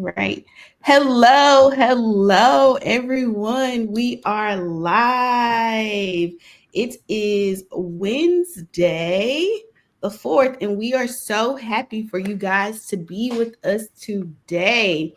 right. Hello, everyone. We are live. It is Wednesday, the 4th, and we are so happy for you guys to be with us today.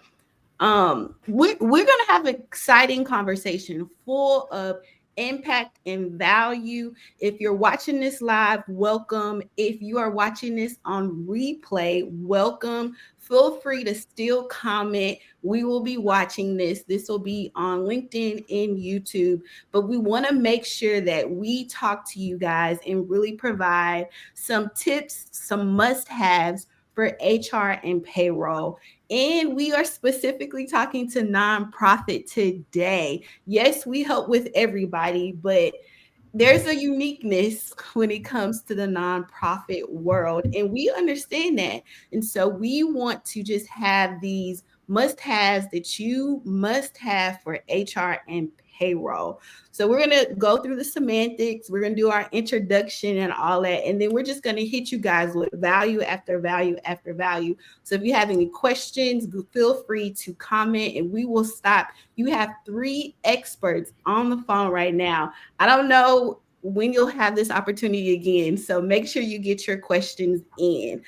We're gonna have an exciting conversation full of impact and value. If you're watching this live, welcome. If you are watching this on replay, welcome. Feel free to still comment. We will be watching this. This will be on LinkedIn and YouTube, but we want to make sure that we talk to you guys and really provide some tips, some must-haves for HR and payroll. And we are specifically talking to nonprofit today. Yes, we help with everybody, but there's a uniqueness when it comes to the nonprofit world, and we understand that. And so we want to just have these must haves that you must have for HR and payroll. So we're going to go through the semantics, we're going to do our introduction and all that, and then we're just going to hit you guys with value after value after value. So if you have any questions, feel free to comment and we will stop. You have three experts on the phone right now. I don't know when you'll have this opportunity again. So make sure you get your questions in.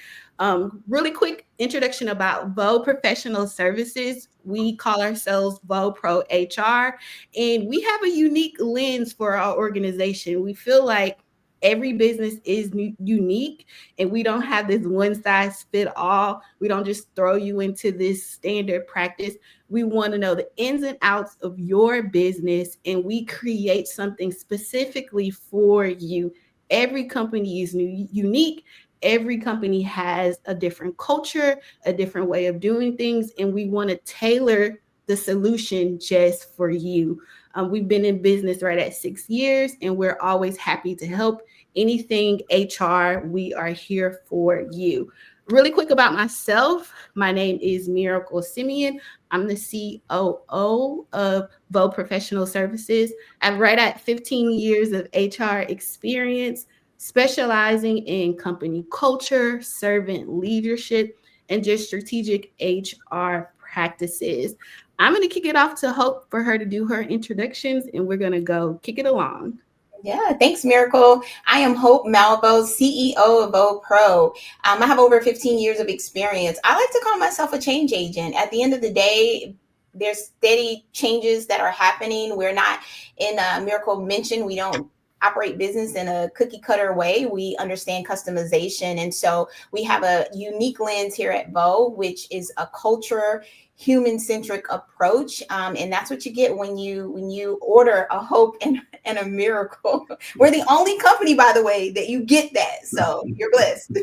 Really quick introduction about Vo Professional Services. We call ourselves Vo Pro HR, and we have a unique lens for our organization. We feel like every business is unique, and we don't have this one size fit all. We don't just throw you into this standard practice. We want to know the ins and outs of your business, and we create something specifically for you. Every company is unique. Every company has a different culture, a different way of doing things, and we want to tailor the solution just for you. We've been in business right at 6 years, and we're always happy to help. Anything HR, we are here for you. Really quick about myself, my name is Miracle Simeon. I'm the COO of Vo Professional Services. I've right at 15 years of HR experience, specializing in company culture, servant leadership, and just strategic HR practices. I'm going to kick it off to Hope for her to do her introductions, and we're going to go kick it along. Yeah, thanks, Miracle. I am Hope Malvo, CEO of Vo Pro. I have over 15 years of experience. I like to call myself a change agent. At the end of the day, there's steady changes that are happening. We're not, in Miracle mentioned, we don't operate business in a cookie cutter way. We understand customization. And so we have a unique lens here at Vo, which is a culture human-centric approach, and that's what you get when you order a hope and a miracle. We're the only company, by the way, that you get that, so you're blessed.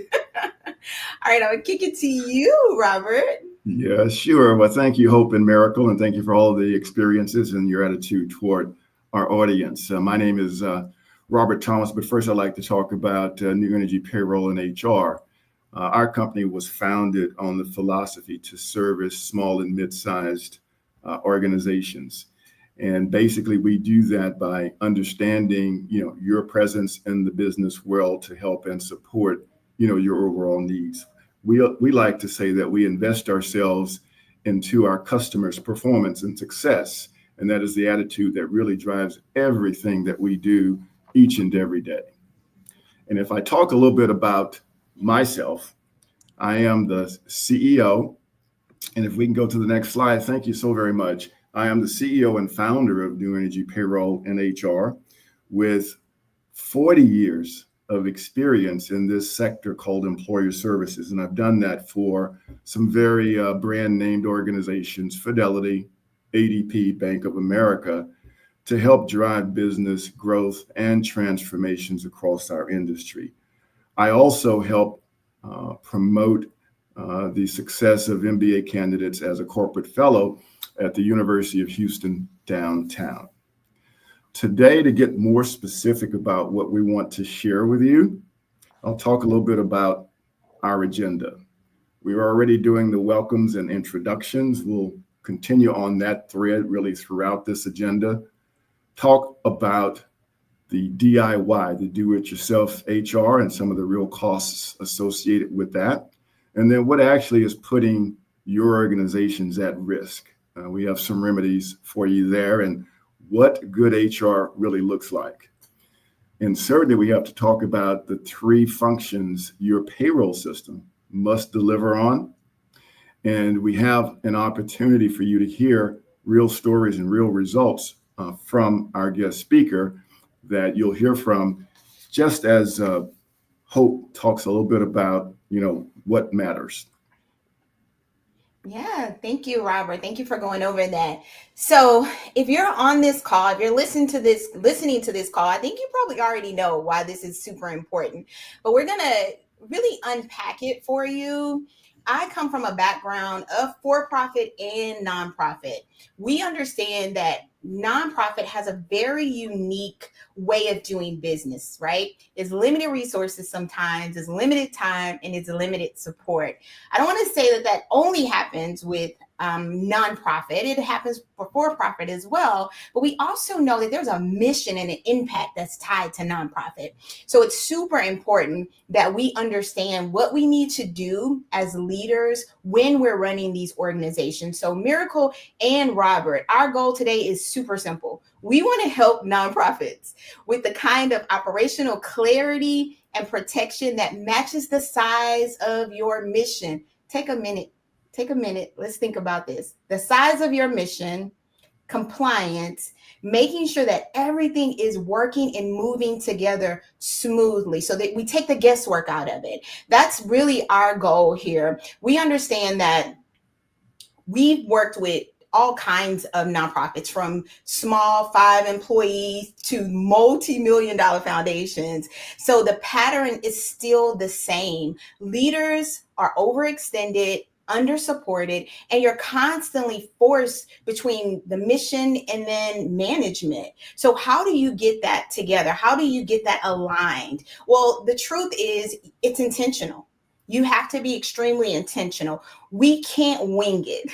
All right, I'll kick it to you, Robert. Yeah, sure. Well, thank you, Hope and Miracle, and thank you for all the experiences and your attitude toward our audience. My name is Robert Thomas, but first I'd like to talk about New Energy Payroll and HR. Our company was founded on the philosophy to service small and mid-sized organizations. And basically, we do that by understanding, your presence in the business world to help and support, your overall needs. We like to say that we invest ourselves into our customers' performance and success. And that is the attitude that really drives everything that we do each and every day. And if I talk a little bit about myself, I am the CEO. And if we can go to the next slide, thank you so very much. I am the CEO and founder of New Energy Payroll and HR with 40 years of experience in this sector called employer services. And I've done that for some very brand named organizations, Fidelity, ADP, Bank of America, to help drive business growth and transformations across our industry. I also help promote the success of MBA candidates as a corporate fellow at the University of Houston downtown. Today, to get more specific about what we want to share with you, I'll talk a little bit about our agenda. We're already doing the welcomes and introductions. We'll continue on that thread really throughout this agenda. Talk about the DIY, the do-it-yourself HR, and some of the real costs associated with that. And then what actually is putting your organization's at risk. We have some remedies for you there and what good HR really looks like. And certainly, we have to talk about the three functions your payroll system must deliver on. And we have an opportunity for you to hear real stories and real results from our guest speaker that you'll hear from, just as Hope talks a little bit about, what matters. Yeah, thank you, Robert. Thank you for going over that. So, if you're on this call, if you're listening to this call, I think you probably already know why this is super important. But we're gonna really unpack it for you. I come from a background of for-profit and nonprofit. We understand that nonprofit has a very unique way of doing business, right? It's limited resources sometimes, it's limited time, and it's limited support. I don't want to say that that only happens with nonprofit. It happens for profit as well. But we also know that there's a mission and an impact that's tied to nonprofit. So it's super important that we understand what we need to do as leaders when we're running these organizations. So Miracle and Robert, our goal today is super simple. We want to help nonprofits with the kind of operational clarity and protection that matches the size of your mission. Take a minute. Take a minute. Let's think about this. The size of your mission, compliance, making sure that everything is working and moving together smoothly so that we take the guesswork out of it. That's really our goal here. We understand that we've worked with all kinds of nonprofits, from small 5 employees to multi-million dollar foundations. So the pattern is still the same. Leaders are overextended, under supported, and you're constantly forced between the mission and then management. So how do you get that together? How do you get that aligned? Well, the truth is it's intentional. You have to be extremely intentional. We can't wing it.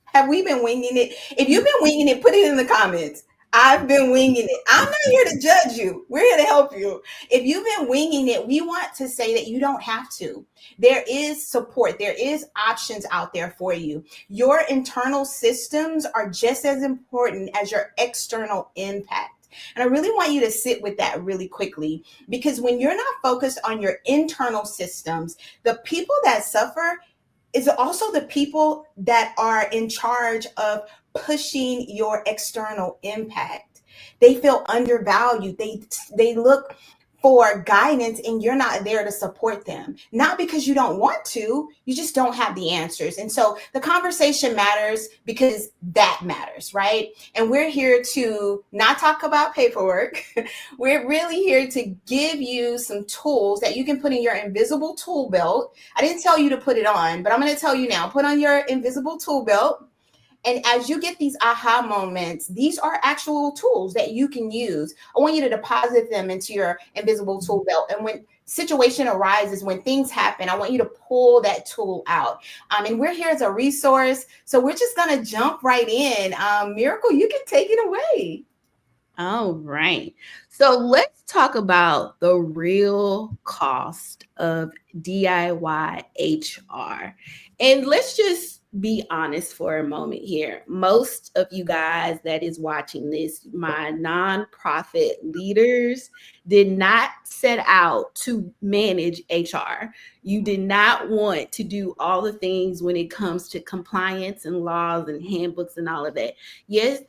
Have we been winging it? If you've been winging it, put it in the comments. I've been winging it. I'm not here to judge you. We're here to help you. If you've been winging it, we want to say that you don't have to. There is support. There is options out there for you. Your internal systems are just as important as your external impact. And I really want you to sit with that really quickly, because when you're not focused on your internal systems, the people that suffer is also the people that are in charge of pushing your external impact. They feel undervalued. They look for guidance and you're not there to support them. Not because you don't want to, you just don't have the answers. And so the conversation matters because that matters, right? And we're here to not talk about paperwork. We're really here to give you some tools that you can put in your invisible tool belt. I didn't tell you to put it on, but I'm going to tell you now. Put on your invisible tool belt. And as you get these aha moments, these are actual tools that you can use. I want you to deposit them into your invisible tool belt. And when situation arises, when things happen, I want you to pull that tool out. And we're here as a resource. So we're just going to jump right in. Miracle, you can take it away. All right. So let's talk about the real cost of DIY HR. And let's just be honest for a moment here. Most of you guys that is watching this, my nonprofit leaders, did not set out to manage HR. You did not want to do all the things when it comes to compliance and laws and handbooks and all of that. Yes,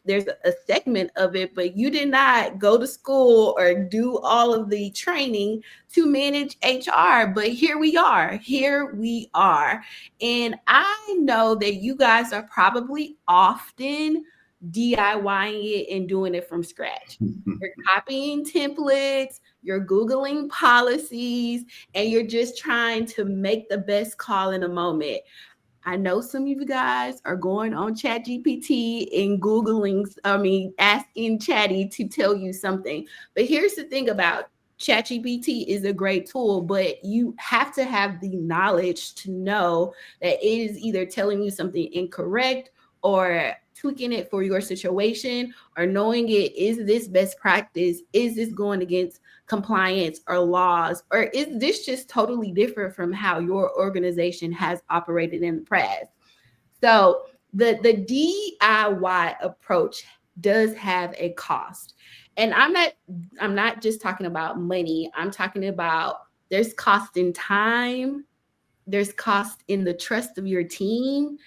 there's a segment of it, but you did not go to school or do all of the training to manage HR. But here we are. Here we are. And I know that you guys are probably often DIYing it and doing it from scratch. You're copying templates, you're Googling policies, and you're just trying to make the best call in a moment. I know some of you guys are going on ChatGPT and asking Chatty to tell you something. But here's the thing about ChatGPT is a great tool, but you have to have the knowledge to know that it is either telling you something incorrect or tweaking it for your situation, or knowing is this best practice? Is this going against compliance or laws? Or is this just totally different from how your organization has operated in the past? So the DIY approach does have a cost. And I'm not just talking about money. I'm talking about there's cost in time, there's cost in the trust of your team,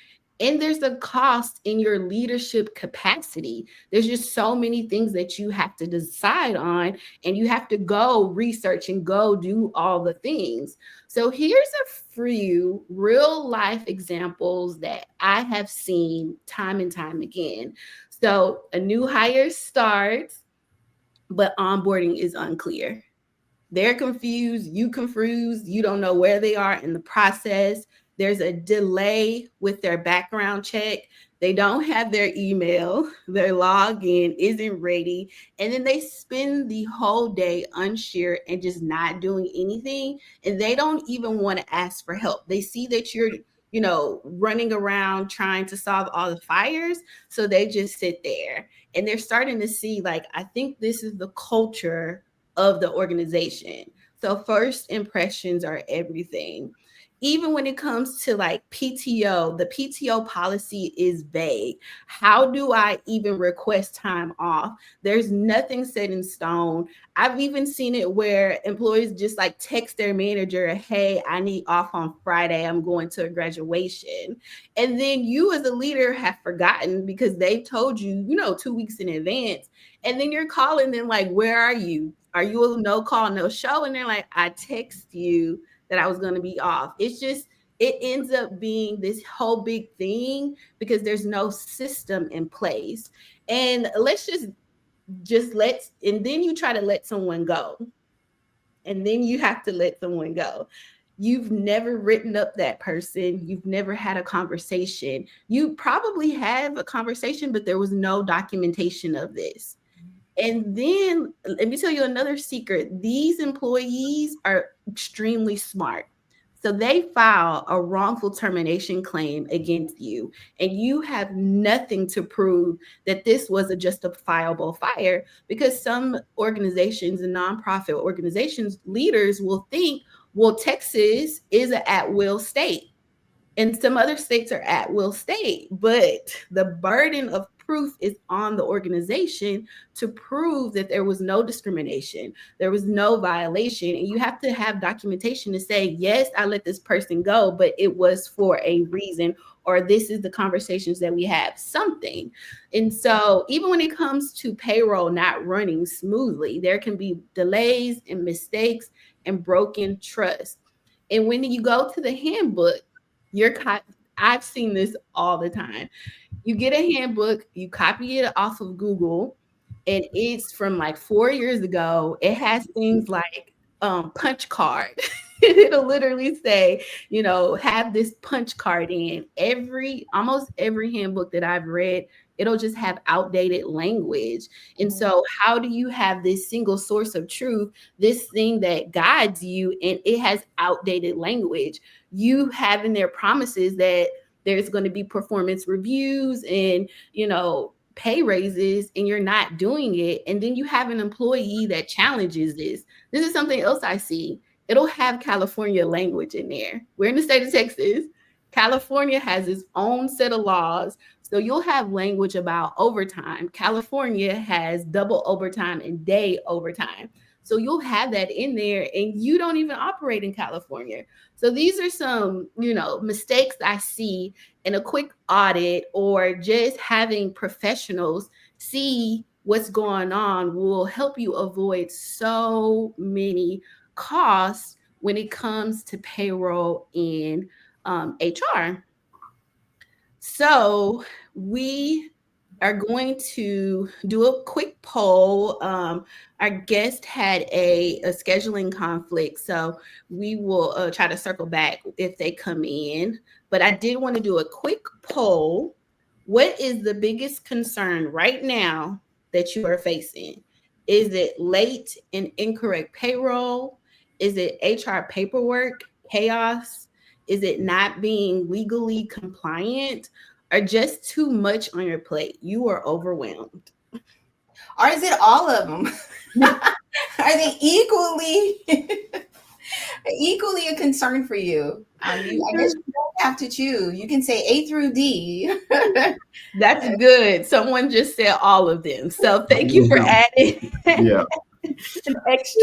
and there's a cost in your leadership capacity. There's just so many things that you have to decide on, and you have to go research and go do all the things. So here's a few real life examples that I have seen time and time again. So a new hire starts, but onboarding is unclear. They're confused, you don't know where they are in the process. There's a delay with their background check. They don't have their email, their login isn't ready, and then they spend the whole day unsure and just not doing anything. And they don't even want to ask for help. They see that you're, running around trying to solve all the fires. So they just sit there and they're starting to see, like, I think this is the culture of the organization. So first impressions are everything. Even when it comes to like PTO, the PTO policy is vague. How do I even request time off? There's nothing set in stone. I've even seen it where employees just like text their manager, hey, I need off on Friday. I'm going to a graduation. And then you as a leader have forgotten because they've told you, 2 weeks in advance. And then you're calling them like, where are you? Are you a no call, no show? And they're like, I text you that I was going to be off. It ends up being this whole big thing because there's no system in place. And let's and then you try to let someone go. And then you have to let someone go. You've never written up that person. You've never had a conversation. You probably have a conversation, but there was no documentation of this. And then let me tell you another secret. These employees are extremely smart. So they file a wrongful termination claim against you, and you have nothing to prove that this was a justifiable fire, because some organizations and nonprofit organizations leaders will think, well, Texas is an at-will state and some other states are at will state, but the burden of proof is on the organization to prove that there was no discrimination, there was no violation, and you have to have documentation to say, yes, I let this person go, but it was for a reason, or this is the conversations that we have, something. And so even when it comes to payroll not running smoothly, there can be delays and mistakes and broken trust. And when you go to the handbook, you're I've seen this all the time. You get a handbook, you copy it off of Google, and it's from like 4 years ago. It has things like punch card. It'll literally say, have this punch card in. Almost every handbook that I've read, it'll just have outdated language. And so how do you have this single source of truth, this thing that guides you, and it has outdated language? You have in their promises that there's going to be performance reviews and, pay raises, and you're not doing it. And then you have an employee that challenges this. This is something else I see. It'll have California language in there. We're in the state of Texas. California has its own set of laws. So you'll have language about overtime. California has double overtime and day overtime. So you'll have that in there, and you don't even operate in California. So these are some, mistakes I see in a quick audit, or just having professionals see what's going on will help you avoid so many costs when it comes to payroll and HR. So we are going to do a quick poll. Our guest had a scheduling conflict, so we will try to circle back if they come in. But I did want to do a quick poll. What is the biggest concern right now that you are facing? Is it late and incorrect payroll? Is it HR paperwork chaos? Is it not being legally compliant, or just too much on your plate? You are overwhelmed. Or is it all of them? Are they equally a concern for you? I guess you don't have to choose. You can say A through D. That's good. Someone just said all of them. So thank you for adding Yeah. an extra.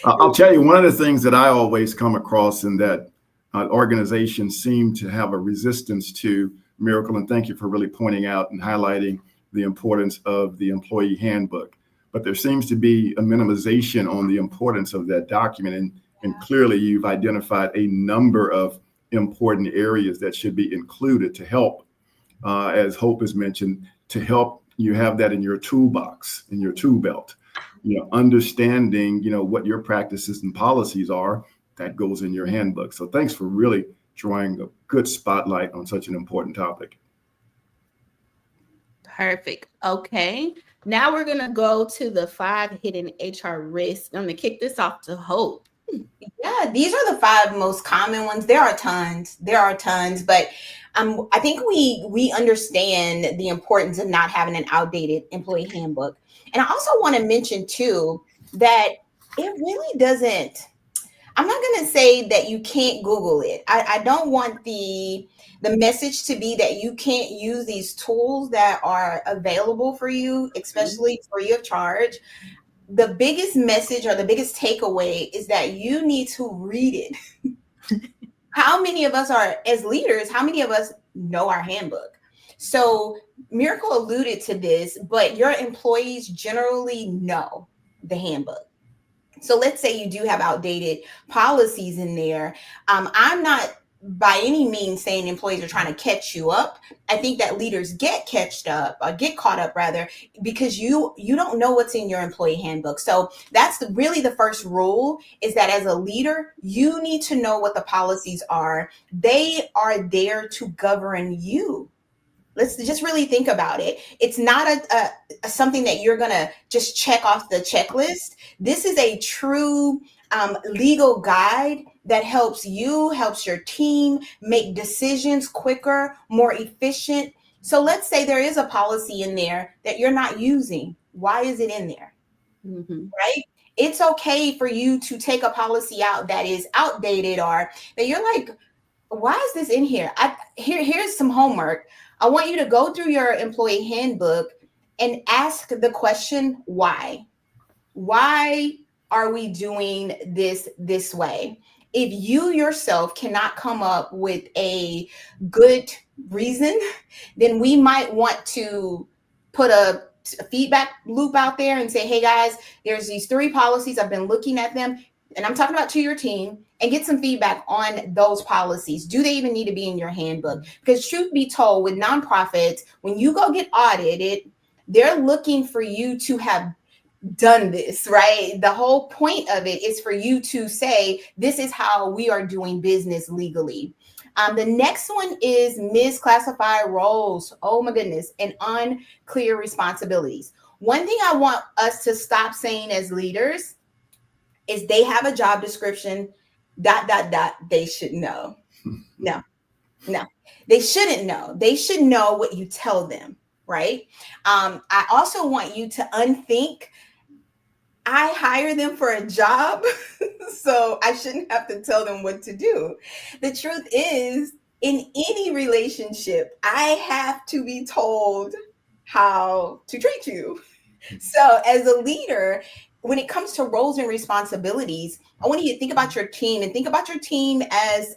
I'll tell you, one of the things that I always come across and that organizations seem to have a resistance to, Miracle, and thank you for really pointing out and highlighting the importance of the employee handbook. But there seems to be a minimization on the importance of that document. And clearly, you've identified a number of important areas that should be included to help, as Hope has mentioned, to help you have that in your toolbox, in your tool belt. Understanding, what your practices and policies are, that goes in your handbook. So thanks for really drawing a good spotlight on such an important topic. Perfect. Okay. Now we're going to go to the 5 hidden HR risks. I'm going to kick this off to Hope. Yeah, these are the 5 most common ones. There are tons. But I think we understand the importance of not having an outdated employee handbook. And I also want to mention too that it really doesn't. I'm not going to say that you can't Google it. I don't want the message to be that you can't use these tools that are available for you, especially free of charge. The biggest message or the biggest takeaway is that you need to read it. How many of us are, as leaders, how many of us know our handbook? So Miracle alluded to this, but your employees generally know the handbook. So let's say you do have outdated policies in there. I'm not by any means saying employees are trying to catch you up. I think that leaders get catched up or get caught up rather because you don't know what's in your employee handbook. So that's really the first rule is that as a leader, you need to know what the policies are. They are there to govern you. Let's just really think about it. It's not a something that you're going to just check off the checklist. This is a true legal guide that helps your team make decisions quicker, more efficient. So let's say there is a policy in there that you're not using. Why is it in there? Mm-hmm. Right? It's okay for you to take a policy out that is outdated or that you're like, why is this in here? Here's some homework. I want you to go through your employee handbook and ask the question, why? Why are we doing this way? If you yourself cannot come up with a good reason, then we might want to put a feedback loop out there and say, hey guys, there's these 3 policies. I've been looking at them. And I'm talking about to your team and get some feedback on those policies. Do they even need to be in your handbook? Because truth be told, with nonprofits, when you go get audited, they're looking for you to have done this, right? The whole point of it is for you to say, this is how we are doing business legally. The next one is misclassified roles. Oh my goodness. And unclear responsibilities. One thing I want us to stop saying as leaders is they have a job description, ... They should know. No, they shouldn't know. They should know what you tell them, right? I also want you to unthink, I hire them for a job, so I shouldn't have to tell them what to do. The truth is, in any relationship, I have to be told how to treat you. So, as a leader, when it comes to roles and responsibilities, I want you to think about your team and think about your team as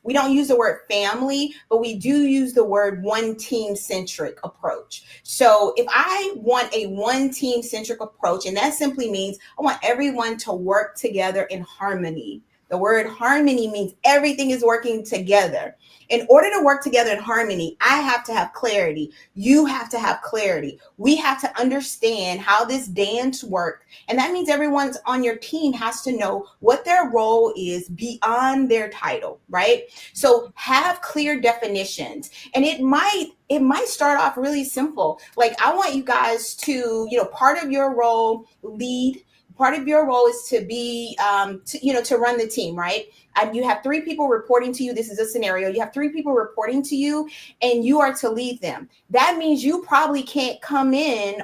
we don't use the word family, but we do use the word one team centric approach. So if I want a one team centric approach, and that simply means I want everyone to work together in harmony. The word harmony means everything is working together. In order to work together in harmony, I have to have clarity. You have to have clarity. We have to understand how this dance works. And that means everyone's on your team has to know what their role is beyond their title, right? So have clear definitions. And it might start off really simple. Like, I want you guys to, part of your role, lead. Part of your role is to be, to run the team, right? And you have 3 people reporting to you. This is a scenario. You have 3 people reporting to you, and you are to lead them. That means you probably can't come in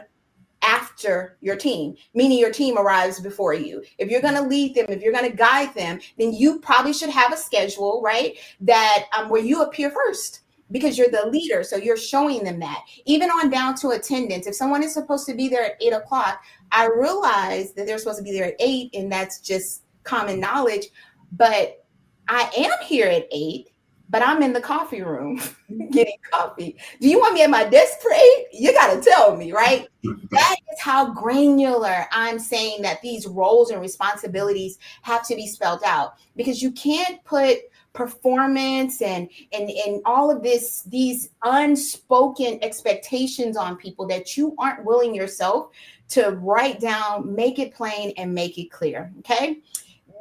after your team, meaning your team arrives before you. If you're going to lead them, if you're going to guide them, then you probably should have a schedule, right? That where you appear first because you're the leader. So you're showing them that. Even on down to attendance, if someone is supposed to be there at 8 o'clock, I realize that they're supposed to be there at 8, and that's just common knowledge. But I am here at 8, but I'm in the coffee room getting coffee. Do you want me at my desk for 8? You got to tell me, right? That is how granular I'm saying that these roles and responsibilities have to be spelled out, because you can't put performance and all of these unspoken expectations on people that you aren't willing yourself to write down, make it plain, and make it clear. Okay.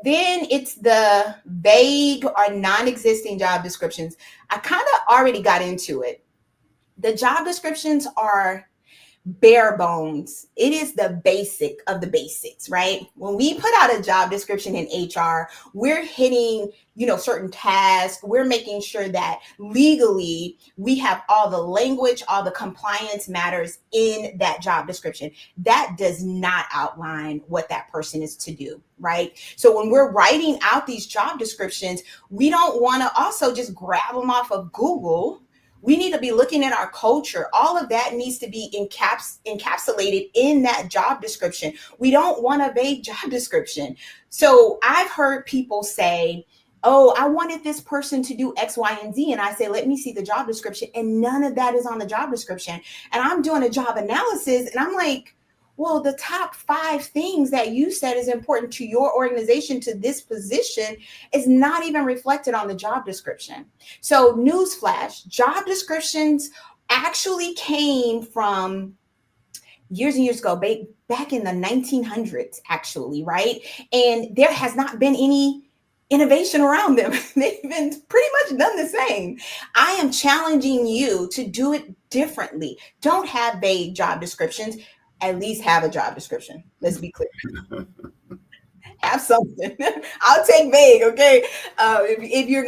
Then it's the vague or non-existing job descriptions. I kind of already got into it. The job descriptions are bare bones. It is the basic of the basics, right? When we put out a job description in HR, we're hitting, certain tasks. We're making sure that legally we have all the language, all the compliance matters in that job description. That does not outline what that person is to do, right? So when we're writing out these job descriptions, we don't want to also just grab them off of Google. We need to be looking at our culture. All of that needs to be encapsulated in that job description. We don't want a vague job description. So I've heard people say, oh, I wanted this person to do X, Y, and Z. And I say, let me see the job description. And none of that is on the job description. And I'm doing a job analysis. And I'm like, well, the top 5 things that you said is important to your organization, to this position, is not even reflected on the job description. So newsflash, job descriptions actually came from years and years ago, back in the 1900s, actually, right? And there has not been any innovation around them. They've been pretty much done the same. I am challenging you to do it differently. Don't have vague job descriptions. At least have a job description. Let's be clear. Have something. I'll take vague, okay? If you're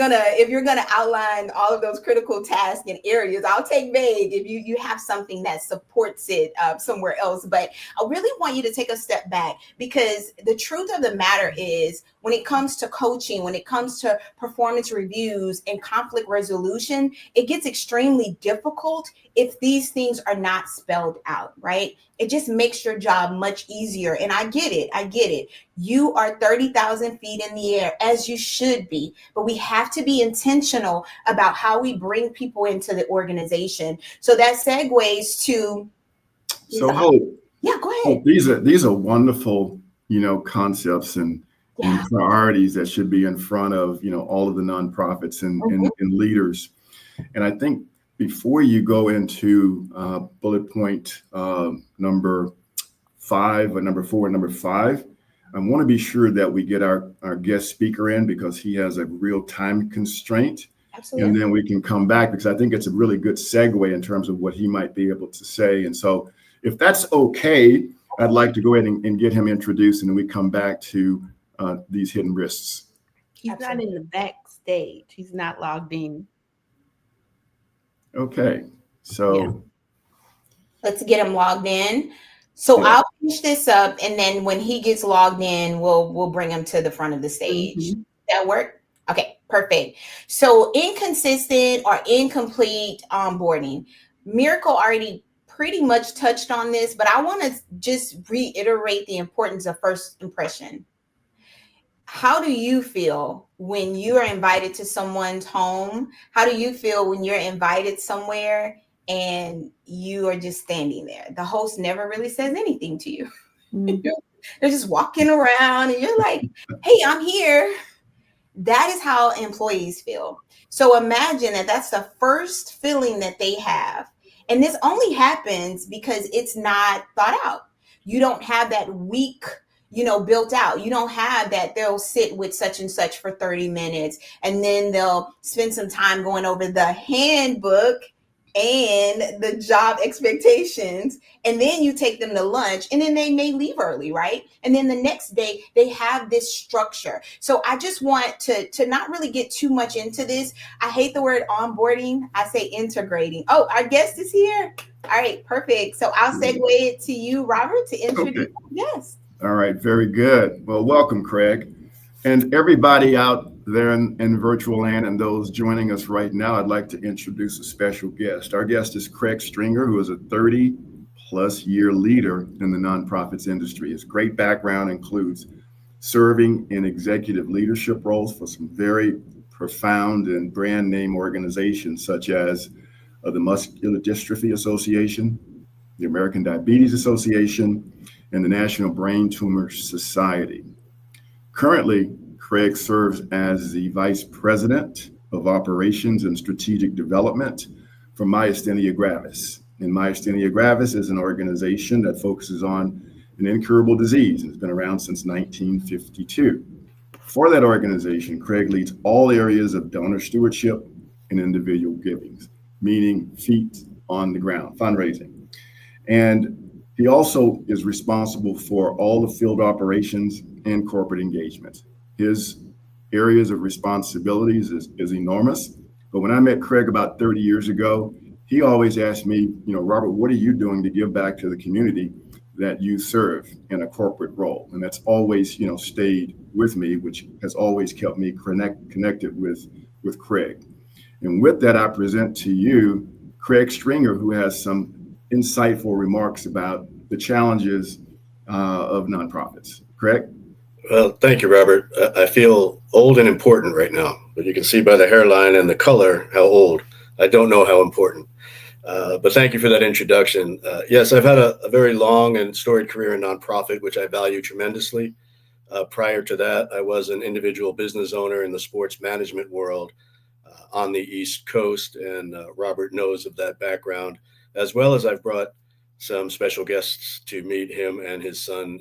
gonna outline all of those critical tasks and areas, I'll take vague. If you have something that supports it somewhere else, but I really want you to take a step back, because the truth of the matter is, when it comes to coaching, when it comes to performance reviews and conflict resolution, it gets extremely difficult if these things are not spelled out, right? It just makes your job much easier. And I get it. You are 30,000 feet in the air, as you should be, but we have to be intentional about how we bring people into the organization. So that segues to. So Hope, yeah, go ahead. Hope, these are wonderful, concepts and priorities that should be in front of, all of the nonprofits and leaders. And I think before you go into bullet point number 5 or number 4 and number 5, I want to be sure that we get our guest speaker in, because he has a real time constraint. Absolutely. And then we can come back, because I think it's a really good segue in terms of what he might be able to say. And so if that's okay, I'd like to go ahead and get him introduced, and then we come back to these hidden risks. He's not in the backstage. He's not logged in. Okay, so let's get him logged in. So I'll finish this up, and then when he gets logged in, we'll bring him to the front of the stage. Mm-hmm. That work? Okay, perfect. So inconsistent or incomplete onboarding. Miracle already pretty much touched on this, but I want to just reiterate the importance of first impression. How do you feel when you are invited to someone's home? How do you feel when you're invited somewhere and you are just standing there? The host never really says anything to you. Mm-hmm. They're just walking around and you're like, hey, I'm here. That is how employees feel. So imagine that that's the first feeling that they have. And this only happens because it's not thought out. You don't have that week built out. You don't have that they'll sit with such and such for 30 minutes and then they'll spend some time going over the handbook and the job expectations, and then you take them to lunch, and then they may leave early, right? And then the next day they have this structure. So I just want to not really get too much into this. I hate the word onboarding. I say integrating. Oh, our guest is here. All right, perfect. So I'll segue it to you, Robert, to Okay. introduce our guest. All right. Very good. Well, welcome, Craig. And everybody out there in virtual land and those joining us right now, I'd like to introduce a special guest. Our guest is Craig Stringer, who is a 30 plus year leader in the nonprofits industry. His great background includes serving in executive leadership roles for some very profound and brand name organizations such as the Muscular Dystrophy Association, the American Diabetes Association, and the National Brain Tumor Society. Currently, Craig serves as the Vice President of Operations and Strategic Development for Myasthenia Gravis. And Myasthenia Gravis is an organization that focuses on an incurable disease and has been around since 1952. For that organization, Craig leads all areas of donor stewardship and individual givings, meaning feet on the ground, fundraising. And he also is responsible for all the field operations and corporate engagement. His areas of responsibilities is enormous. But when I met Craig about 30 years ago, he always asked me, Robert, what are you doing to give back to the community that you serve in a corporate role? And that's always, stayed with me, which has always kept me connected with Craig. And with that, I present to you Craig Stringer, who has some insightful remarks about the challenges of nonprofits. Craig? Well, thank you, Robert. I feel old and important right now, but you can see by the hairline and the color how old. I don't know how important. But thank you for that introduction. Yes, I've had a very long and storied career in nonprofit, which I value tremendously. Prior to that, I was an individual business owner in the sports management world on the East Coast, and Robert knows of that background, as well as I've brought some special guests to meet him and his son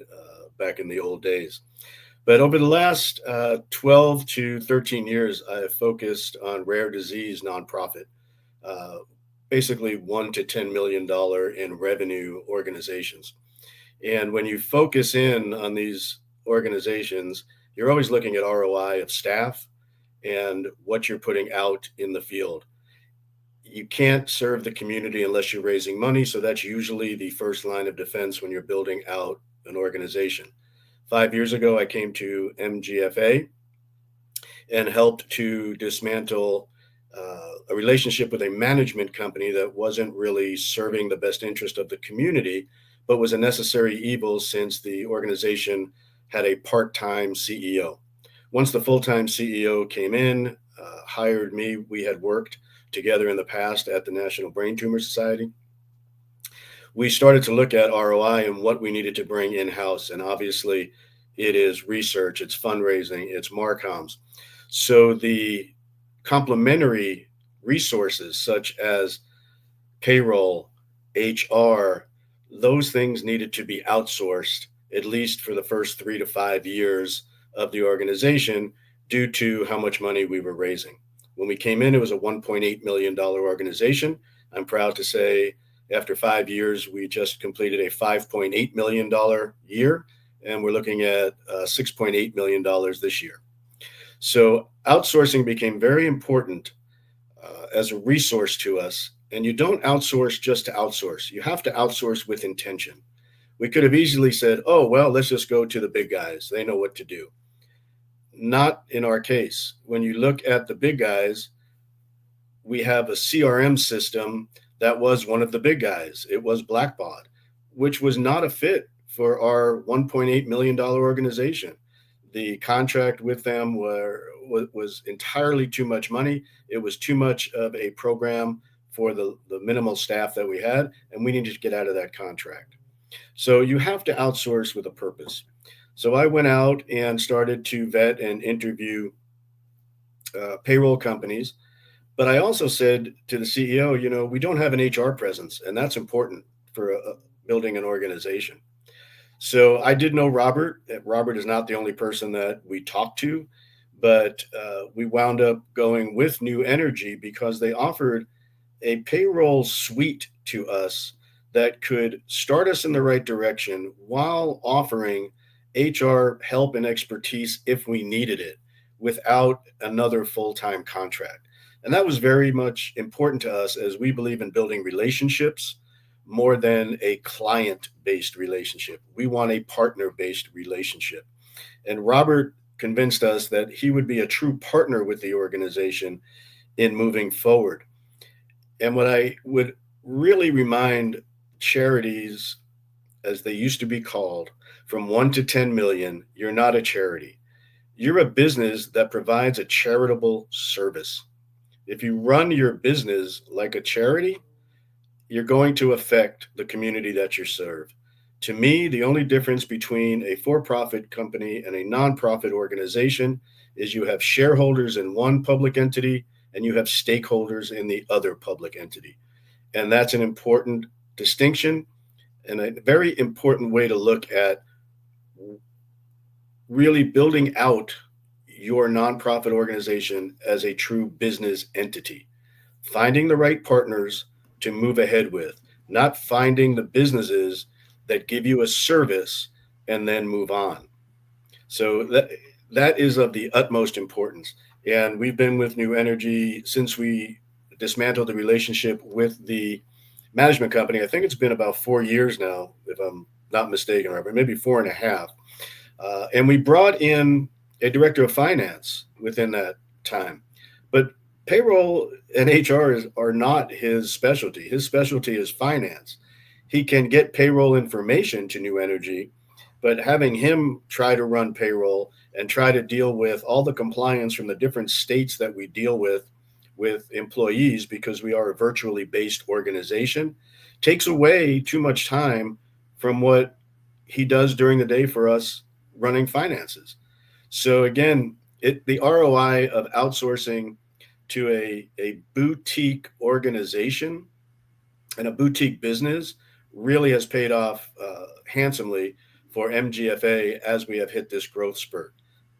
back in the old days. But over the last 12 to 13 years, I have focused on rare disease nonprofit, basically $1 to $10 million in revenue organizations. And when you focus in on these organizations, you're always looking at ROI of staff and what you're putting out in the field. You can't serve the community unless you're raising money. So that's usually the first line of defense when you're building out an organization. 5 years ago, I came to MGFA and helped to dismantle a relationship with a management company that wasn't really serving the best interest of the community, but was a necessary evil since the organization had a part-time CEO. Once the full-time CEO came in, hired me, we had worked together in the past at the National Brain Tumor Society. We started to look at ROI and what we needed to bring in-house. And obviously it is research, it's fundraising, it's Marcoms. So the complementary resources such as payroll, HR, those things needed to be outsourced, at least for the first 3 to 5 years of the organization, due to how much money we were raising. When we came in, it was a $1.8 million organization. I'm proud to say after 5 years, we just completed a $5.8 million year, and we're looking at $6.8 million this year. So outsourcing became very important as a resource to us. And you don't outsource just to outsource. You have to outsource with intention. We could have easily said, oh, well, let's just go to the big guys. They know what to do. Not in our case. When you look at the big guys, we have a CRM system that was one of the big guys. It was Blackbaud, which was not a fit for our $1.8 million organization. The contract with them was entirely too much money. It was too much of a program for the minimal staff that we had, and we needed to get out of that contract. So you have to outsource with a purpose. So I went out and started to vet and interview payroll companies. But I also said to the CEO, we don't have an HR presence, and that's important for building an organization. So I did know Robert. Robert is not the only person that we talked to, but we wound up going with New Energy because they offered a payroll suite to us that could start us in the right direction while offering HR help and expertise if we needed it without another full time contract. And that was very much important to us as we believe in building relationships more than a client based relationship. We want a partner based relationship. And Robert convinced us that he would be a true partner with the organization in moving forward. And what I would really remind charities, as they used to be called, from 1 to 10 million, you're not a charity. You're a business that provides a charitable service. If you run your business like a charity, you're going to affect the community that you serve. To me, the only difference between a for profit company and a nonprofit organization is you have shareholders in one public entity and you have stakeholders in the other public entity. And that's an important distinction and a very important way to look at really building out your nonprofit organization as a true business entity, finding the right partners to move ahead with, not finding the businesses that give you a service and then move on. So that is of the utmost importance. And we've been with New Energy since we dismantled the relationship with the management company. I think it's been about 4 years now, if I'm not mistaken, or maybe 4.5. And we brought in a director of finance within that time. But payroll and are not his specialty. His specialty is finance. He can get payroll information to New Energy, but having him try to run payroll and try to deal with all the compliance from the different states that we deal with employees, because we are a virtually based organization, takes away too much time from what he does during the day for us running finances. So again, the ROI of outsourcing to a boutique organization and a boutique business really has paid off handsomely for MGFA as we have hit this growth spurt.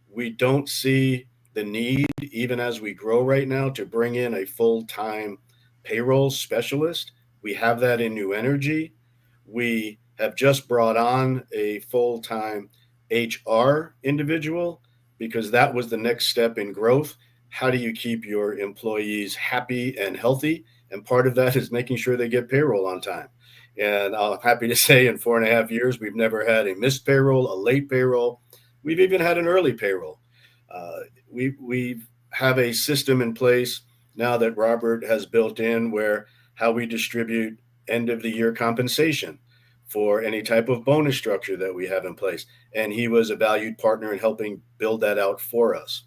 We don't see the need, even as we grow right now, to bring in a full time payroll specialist. We have that in New Energy. We have just brought on a full time HR individual because that was the next step in growth. How do you keep your employees happy and healthy? And part of that is making sure they get payroll on time. And I'm happy to say in 4.5 years, we've never had a missed payroll, a late payroll. We've even had an early payroll. We have a system in place now that Robert has built in where how we distribute end of the year compensation for any type of bonus structure that we have in place. And he was a valued partner in helping build that out for us.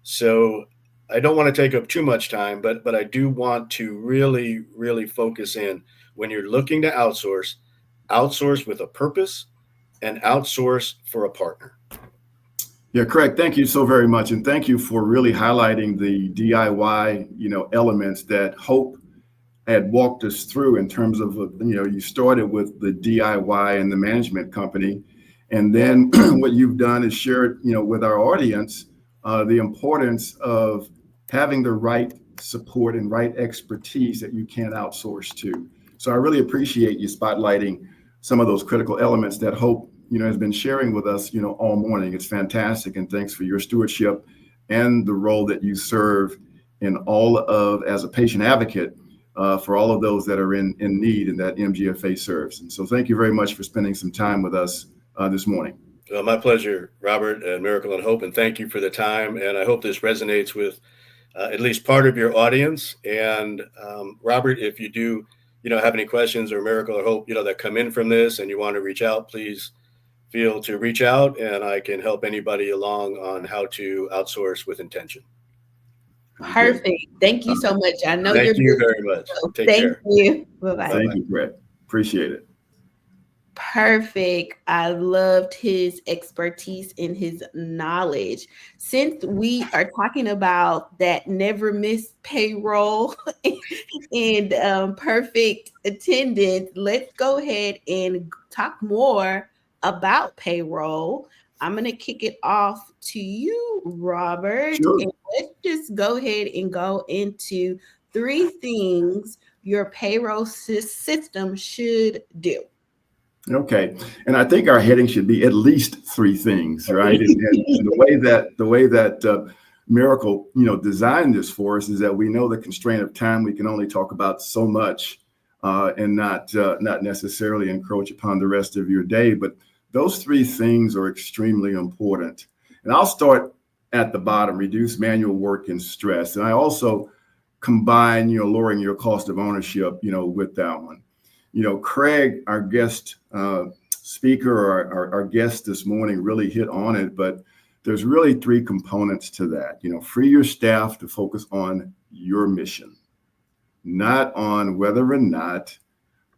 So I don't want to take up too much time, but I do want to really, really focus in when you're looking to outsource with a purpose and outsource for a partner. Yeah, Craig, thank you so very much. And thank you for really highlighting the DIY, elements that Hope had walked us through in terms of, you started with the DIY and the management company. And then what you've done is shared, with our audience, the importance of having the right support and right expertise that you can outsource to. So I really appreciate you spotlighting some of those critical elements that Hope, has been sharing with us, all morning. It's fantastic. And thanks for your stewardship and the role that you serve in all of, as a patient advocate, for all of those that are in need and that MGFA serves. And so thank you very much for spending some time with us this morning. My pleasure, Robert and Miracle and Hope, and thank you for the time. And I hope this resonates with at least part of your audience. And Robert, if you do, have any questions, or Miracle or Hope, that come in from this and you want to reach out, please feel to reach out, and I can help anybody along on how to outsource with intention. Perfect. Thank you so much. I know Thank you're you busy, very much. so Take thank care. you. Bye-bye. Thank you, Brett. Appreciate it. Perfect. I loved his expertise and his knowledge. Since we are talking about that never miss payroll and perfect attendance, let's go ahead and talk more about payroll. I'm going to kick it off to you, Robert. Sure. And let's just go ahead and go into 3 things your payroll system should do. Okay, and I think our heading should be at least 3 things, right? And the way that Miracle, designed this for us is that we know the constraint of time. We can only talk about so much, and not necessarily encroach upon the rest of your day. But those 3 things are extremely important. And I'll start at the bottom: reduce manual work and stress. And I also combine, lowering your cost of ownership, with that one. Craig, our guest speaker, or our guest this morning, really hit on it, but there's really 3 components to that. Free your staff to focus on your mission, not on whether or not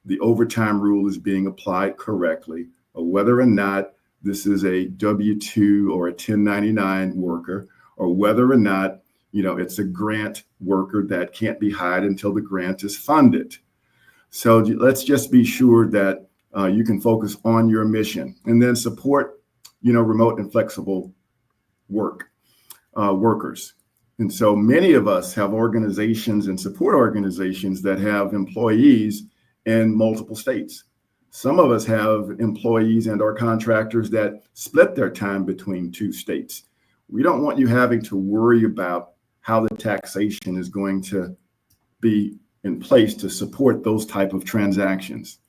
the overtime rule is being applied correctly, or whether or not this is a W-2 or a 1099 worker, or whether or not, it's a grant worker that can't be hired until the grant is funded. So let's just be sure that you can focus on your mission, and then support, remote and flexible workers. And so many of us have organizations and support organizations that have employees in multiple states. Some of us have employees and or contractors that split their time between 2 states. We don't want you having to worry about how the taxation is going to be in place to support those type of transactions.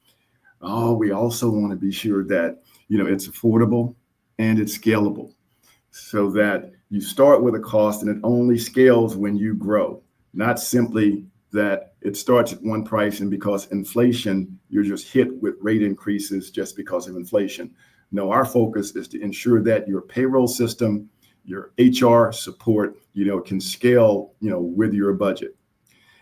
We also want to be sure that, it's affordable and it's scalable, so that you start with a cost and it only scales when you grow, not simply that it starts at one price and because inflation, you're just hit with rate increases just because of inflation. No, our focus is to ensure that your payroll system, your HR support, can scale, with your budget.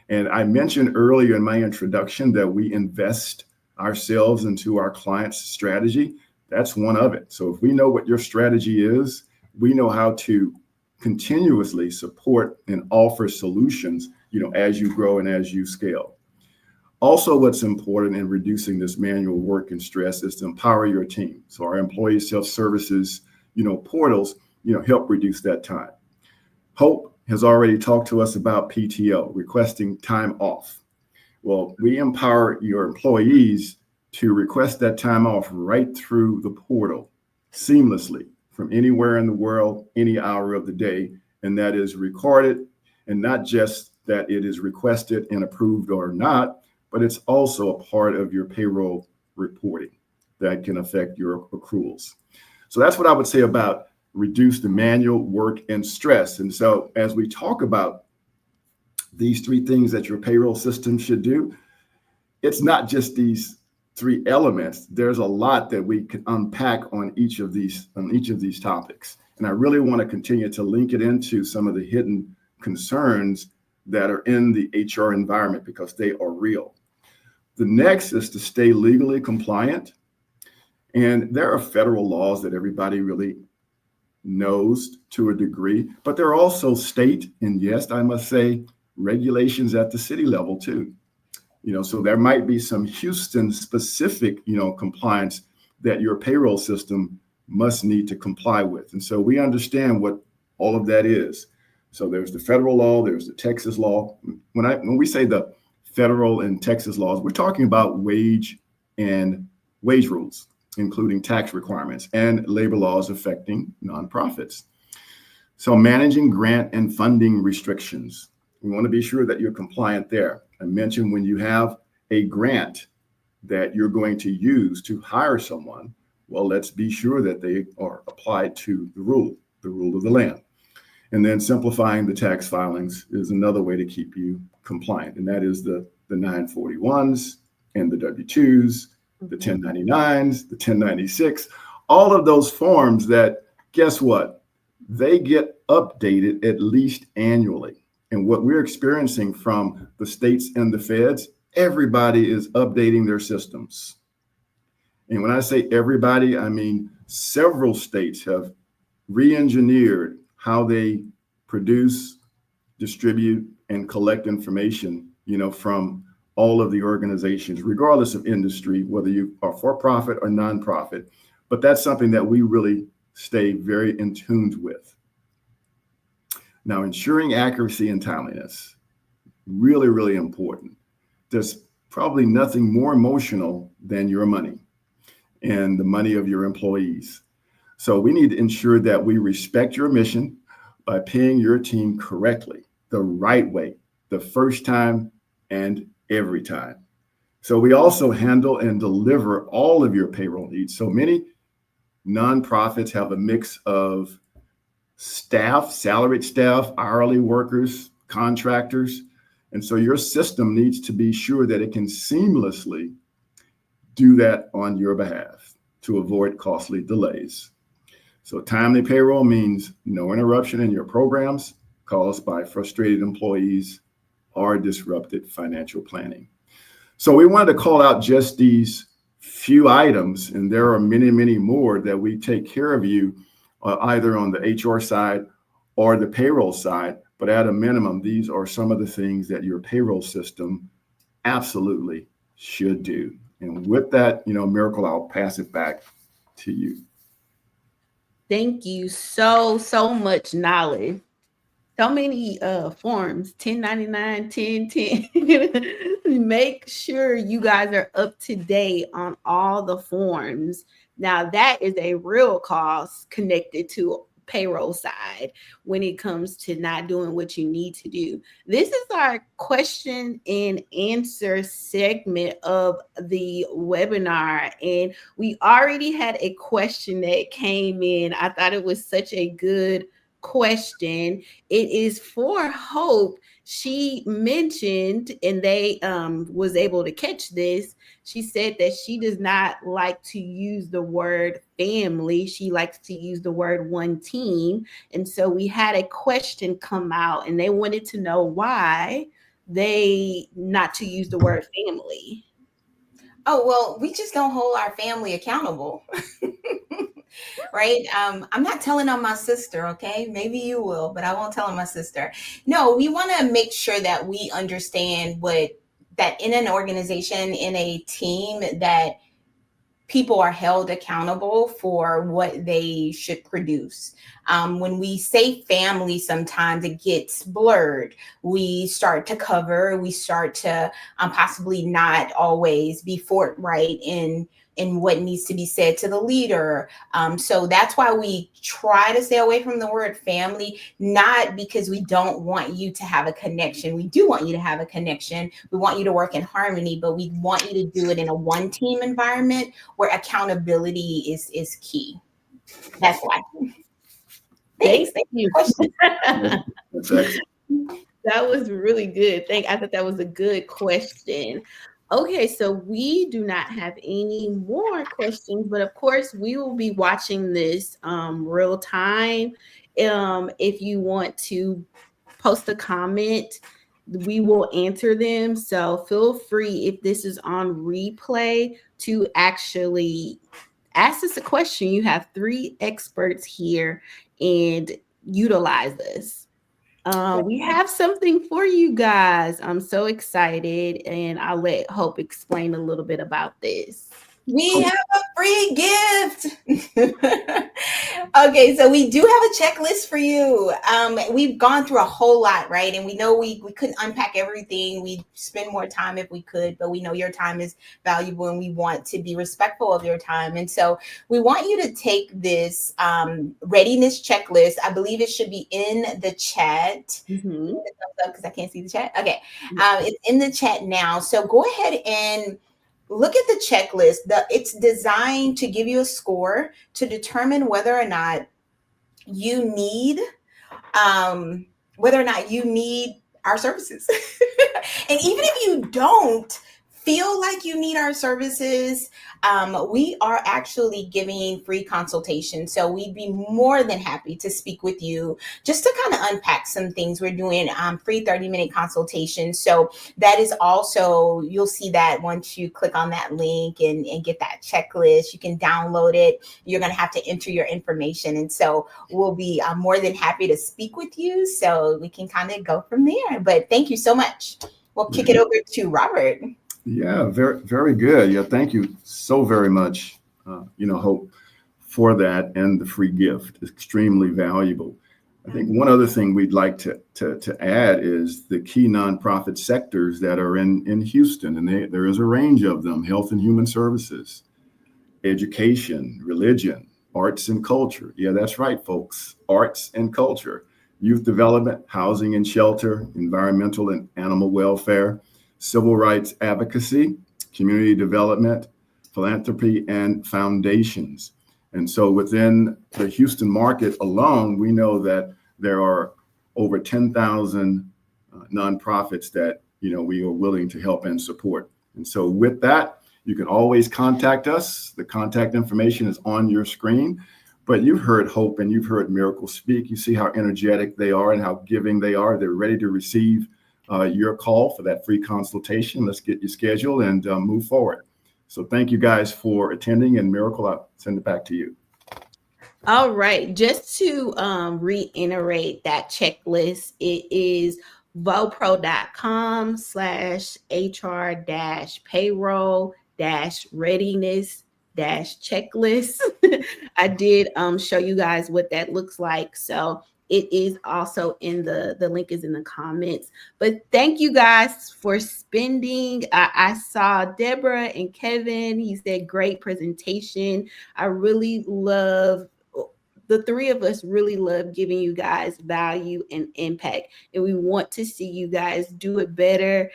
And I mentioned earlier in my introduction that we invest ourselves into our clients' strategy. That's one of it. So if we know what your strategy is, we know how to continuously support and offer solutions, as you grow and as you scale. Also, what's important in reducing this manual work and stress is to empower your team. So our employee self-services, portals, help reduce that time. Hope has already talked to us about PTO, requesting time off. Well, we empower your employees to request that time off right through the portal seamlessly from anywhere in the world, any hour of the day. And that is recorded, and not just that it is requested and approved or not, but it's also a part of your payroll reporting that can affect your accruals. So that's what I would say about reduce the manual work and stress. And so as we talk about these 3 things that your payroll system should do, it's not just these 3 elements. There's a lot that we can unpack on each of these topics. And I really want to continue to link it into some of the hidden concerns that are in the HR environment, because they are real. The next is to stay legally compliant. And there are federal laws that everybody really knows to a degree, but there are also state, and yes, I must say, regulations at the city level too. So there might be some Houston specific, compliance that your payroll system must need to comply with. And so we understand what all of that is. So there's the federal law, there's the Texas law. When we say the federal and Texas laws, we're talking about wage rules, including tax requirements and labor laws affecting nonprofits. So managing grant and funding restrictions. We want to be sure that you're compliant there. I mentioned when you have a grant that you're going to use to hire someone, well, let's be sure that they are applied to the rule of the land. And then simplifying the tax filings is another way to keep you compliant. And that is the 941s and the W-2s, the 1099s, the 1096, all of those forms that, guess what? They get updated at least annually. And what we're experiencing from the states and the feds, everybody is updating their systems. And when I say everybody, I mean several states have re-engineered how they produce, distribute, and collect information, from all of the organizations, regardless of industry, whether you are for profit or nonprofit. But that's something that we really stay very in tune with. Now, ensuring accuracy and timeliness. Really, really important. There's probably nothing more emotional than your money and the money of your employees. So we need to ensure that we respect your mission by paying your team correctly, the right way, the first time and every time. So we also handle and deliver all of your payroll needs. So many nonprofits have a mix of staff, salaried staff, hourly workers, contractors. And so your system needs to be sure that it can seamlessly do that on your behalf to avoid costly delays. So timely payroll means no interruption in your programs caused by frustrated employees or disrupted financial planning. So we wanted to call out just these few items, and there are many, many more that we take care of you either on the HR side or the payroll side. But at a minimum, these are some of the things that your payroll system absolutely should do. And with that, Miracle, I'll pass it back to you. Thank you so much, knowledge. So many forms, 1099, 1010. Make sure you guys are up to date on all the forms. Now that is a real cost connected to payroll side when it comes to not doing what you need to do. This is our question and answer segment of the webinar, and we already had a question that came in. I thought it was such a good question. It is for Hope. She mentioned, and they was able to catch this. She said that she does not like to use the word family. She likes to use the word one team. And so we had a question come out, and they wanted to know why they not to use the word family. Oh, well, we just don't hold our family accountable. Right? I'm not telling on my sister, okay? Maybe you will, but I won't tell on my sister. No, we want to make sure that we understand that in an organization, in a team, that people are held accountable for what they should produce. When we say family, sometimes it gets blurred. We start to cover, we start to possibly not always be forthright in what needs to be said to the leader. So that's why we try to stay away from the word family, not because we don't want you to have a connection. We do want you to have a connection. We want you to work in harmony, but we want you to do it in a one team environment where accountability is key. That's why. Thanks. Thank you. That was really good. I thought that was a good question. Okay, so we do not have any more questions, but of course we will be watching this real time. If you want to post a comment, we will answer them. So feel free, if this is on replay, to actually ask us a question. You have 3 experts here and utilize this. We have something for you guys. I'm so excited, and I'll let Hope explain a little bit about this. We have a free gift. Okay, so we do have a checklist for you. We've gone through a whole lot, right? And we know we couldn't unpack everything. We'd spend more time if we could, but we know your time is valuable and we want to be respectful of your time. And so we want you to take this readiness checklist. I believe it should be in the chat. Because I can't see the chat. Okay, it's in the chat now. So go ahead and look at the checklist. It's designed to give you a score to determine whether or not you need our services. And even if you don't feel like you need our services, we are actually giving free consultation. So we'd be more than happy to speak with you just to kind of unpack some things. We're doing free 30-minute consultation. So that is also, you'll see that once you click on that link and get that checklist, you can download it. You're going to have to enter your information. And so we'll be more than happy to speak with you so we can kind of go from there. But thank you so much. We'll kick it over to Robert. Yeah, very, very good. Yeah, thank you so very much, Hope, for that and the free gift. It's extremely valuable. I think one other thing we'd like to add is the key nonprofit sectors that are in Houston, and there is a range of them: health and human services, education, religion, arts and culture. Yeah, that's right, folks. Arts and culture, youth development, housing and shelter, environmental and animal welfare, civil rights advocacy, community development, philanthropy, and foundations. And so within the Houston market alone, we know that there are over 10,000 nonprofits that we are willing to help and support. And so with that, you can always contact us. The contact information is on your screen. But you've heard Hope and you've heard Miracle speak. You see how energetic they are and how giving they are. They're ready to receive your call for that free consultation. Let's get you scheduled and move forward. So thank you guys for attending. And Miracle, I'll send it back to you. All right. Just to reiterate that checklist, it is vopro.com/HR-payroll-readiness-checklist. I did show you guys what that looks like. So it is also in the link is in the comments. But thank you guys for spending. I saw Deborah and Kevin. He said great presentation. I really love, the three of us really love giving you guys value and impact, and we want to see you guys do it better.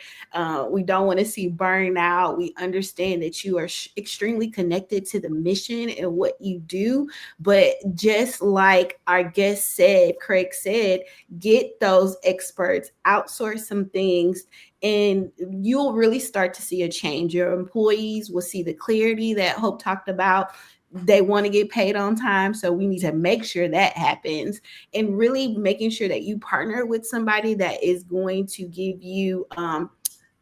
We don't want to see burnout. We understand that you are extremely connected to the mission and what you do, but just like our guest said, Craig said, get those experts, outsource some things, and you'll really start to see a change. Your employees will see the clarity that Hope talked about. They want to get paid on time, so we need to make sure that happens, and really making sure that you partner with somebody that is going to give you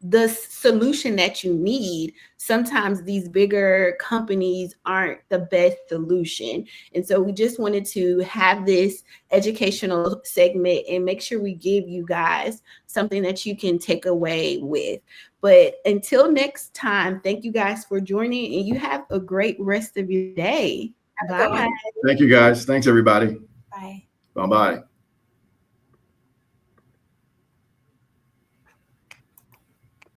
the solution that you need. Sometimes these bigger companies aren't the best solution. And so we just wanted to have this educational segment and make sure we give you guys something that you can take away with. But until next time, thank you guys for joining, and you have a great rest of your day. Bye. Thank you, guys. Thanks, everybody. Bye. Bye-bye.